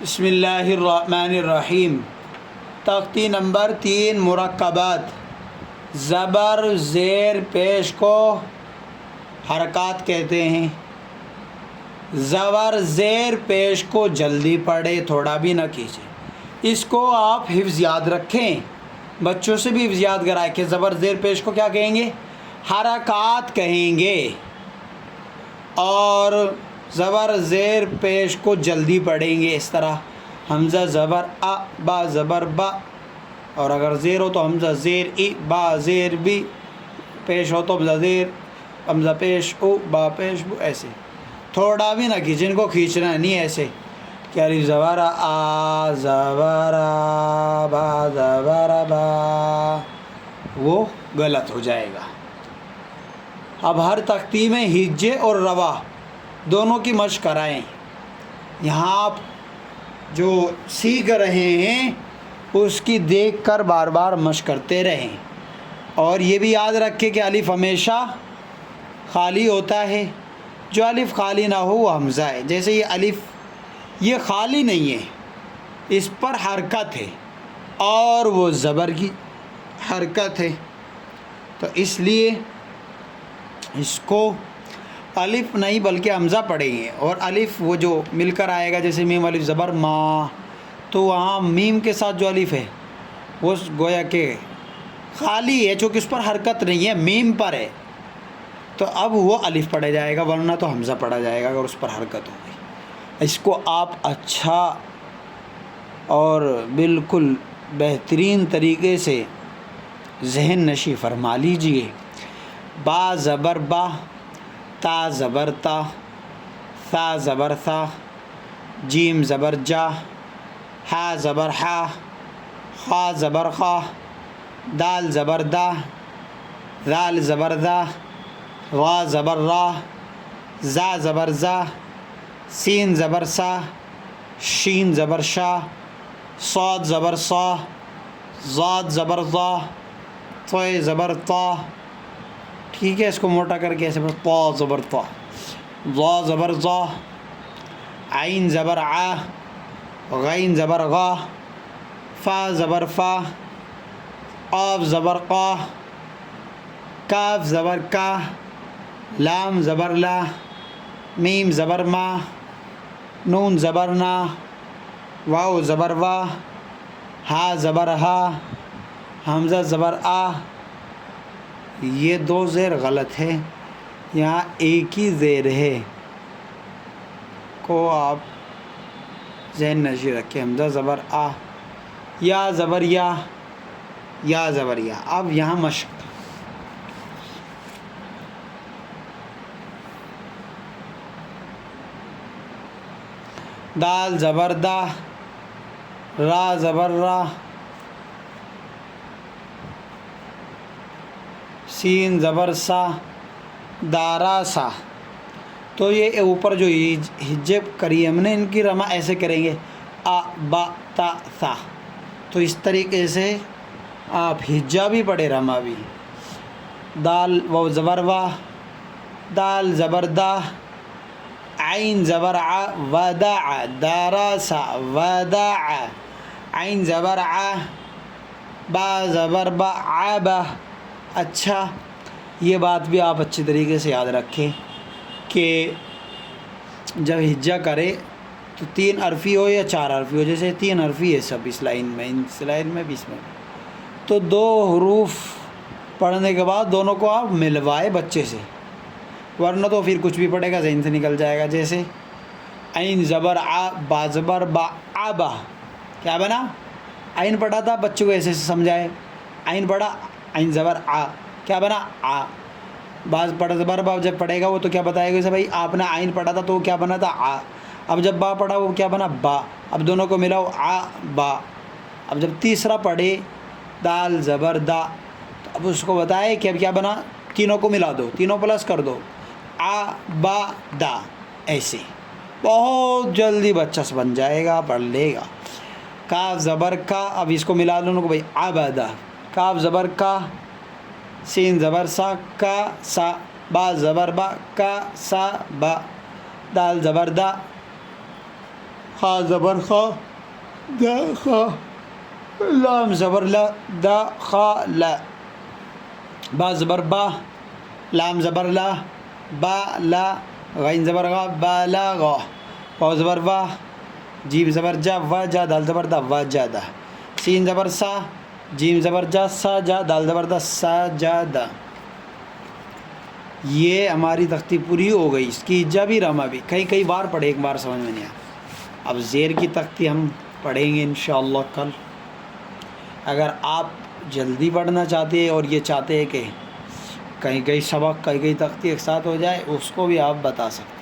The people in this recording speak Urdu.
بسم اللہ الرحمن الرحیم۔ تختی نمبر 3 مرکبات۔ زبر زیر پیش کو حرکات کہتے ہیں۔ زبر زیر پیش کو جلدی پڑھے، تھوڑا بھی نہ کھینچے۔ اس کو آپ حفظ یاد رکھیں، بچوں سے بھی حفظ یاد کرائیں کہ زبر زیر پیش کو کیا کہیں گے؟ حرکات کہیں گے۔ اور زبر زیر پیش کو جلدی پڑھیں گے اس طرح: حمزہ زبر ا، با زبر با، اور اگر زیر ہو تو حمزہ زیر ای، با زیر بی، پیش ہو تو حمزہ زیر، حمزہ پیش او، با پیش بو، ایسے تھوڑا بھی نہ کھینچیں۔ ان کو کھینچنا نہیں ایسے کہ الف زبر آ، زبر آ، با زبر با، وہ غلط ہو جائے گا۔ اب ہر تختی میں ہجے اور روا دونوں کی مشق کرائیں۔ یہاں آپ جو سیکھ رہے ہیں اس کی دیکھ کر بار بار مشق کرتے رہیں، اور یہ بھی یاد رکھیں کہ الف ہمیشہ خالی ہوتا ہے، جو الف خالی نہ ہو وہ حمزہ ہے۔ جیسے یہ الف یہ خالی نہیں ہے، اس پر حرکت ہے اور وہ زبر کی حرکت ہے، تو اس لیے اس کو الف نہیں بلکہ حمزہ پڑھیں گے۔ اور الف وہ جو مل کر آئے گا، جیسے میم الف زبر ما، تو وہاں میم کے ساتھ جو الف ہے وہ گویا کہ خالی ہے، چونکہ اس پر حرکت نہیں ہے، میم پر ہے، تو اب وہ الف پڑھا جائے گا، ورنہ تو حمزہ پڑھا جائے گا اگر اس پر حرکت ہوگی۔ اس کو آپ اچھا اور بالکل بہترین طریقے سے ذہن نشی فرما لیجئے۔ با زبر با، تا زبر تا، ثا زبر ثا، جیم زبر جا، ہا زبر ہا، خا زبر خا، دال زبر دا، ذال زبر دا، را زبر را، زا زبر زا، سین زبر سا، شین زبر شا، صاد زبر صا، ضاد زبر ضا، طے زبر طا۔ ٹھیک ہے، اس کو موٹا کر کے ایسے پڑھو: طا زبر طا، ضا زبر ضا، عین زبر عا، غین زبر غا، فا زبر فا، قاف زبر قا، کاف زبر کا، لام زبر لا، میم زبر ما، نون زبر نا، واو زبر وا، ہا زبر ہا، حمزہ زبر آ۔ یہ دو زیر غلط ہے، یہاں ایک ہی زیر ہے، کو آپ ذہن نشی رکھیں۔ حمزہ زبر آ، یا زبر یا، یا زبر یا۔ اب یہاں مشق: دال زبر دا، را زبر را، سین زبر سا، دارا سا۔ تو یہ اوپر جو ہجے کری ہم نے، ان کی رما ایسے کریں گے: آ با تا ثا۔ تو اس طریقے سے آپ ہجا بھی پڑھے، رما بھی۔ دال و زبر وا، دال زبر دا، عین زبر ع، ودع، دارا سا، ودع، عین زبر ع، با زبر با، عبا۔ اچھا، یہ بات بھی آپ اچھی طریقے سے یاد رکھیں کہ جب ہجا کرے تو 3 حرفی ہو یا 4 حرفی ہو۔ جیسے 3 حرفی ہے سب اس لائن میں، اس لائن میں بھی، اس میں تو 2 حروف پڑھنے کے بعد دونوں کو آپ ملوائے بچے سے، ورنہ تو پھر کچھ بھی پڑھے گا ذہن سے نکل جائے گا۔ جیسے عین زبر آ، با زبر با، آبا، کیا بنا؟ عین پڑھا تھا، بچوں کو ایسے سمجھائے: عین پڑھا، عین زبر آ، کیا بنا؟ آ۔ بعض پڑھا زبر با جب پڑھے گا وہ تو کیا بتائے گا؟ جیسے بھائی آپ نے عین پڑھا تھا تو وہ کیا بنا تھا؟ آ۔ اب جب با پڑھا وہ کیا بنا؟ با۔ اب دونوں کو ملاؤ: آ با۔ اب جب تیسرا پڑھے دال زبر دا، تو اب اس کو بتائے کہ اب کیا بنا؟ تینوں کو ملا دو، تینوں پلس کر دو: آ با دا۔ ایسے بہت جلدی بچہ بن جائے گا، پڑھ لے گا۔ کاف زبر کا، اب اس کو ملا دونوں کو بھائی: عبدا۔ کاف زبر کا، سین زبر سا، کا سا، با زبر با، کا سا با، دال زبر دا، خا زبر خا دا خا، لام زبر لا دا خا لا، با زبر با، لام زبر لا، با لا، غین زبر غا، با لا غا، واو زبر وا، جیم زبر جا، وا جا، دال زبر دا، وا جا دا، سین زبر سا، جیم زبر جا، سا جا، دال زبر دا، سا جا دا۔ یہ ہماری تختی پوری ہو گئی، اس کی جا بھی راما بھی کئی بار پڑھے، ایک بار سمجھ میں نہیں آیا۔ اب زیر کی تختی ہم پڑھیں گے انشاءاللہ کل۔ اگر آپ جلدی پڑھنا چاہتے ہیں اور یہ چاہتے ہیں کہ کہیں سبق کہیں تختی ایک ساتھ ہو جائے، اس کو بھی آپ بتا سکتے ہیں۔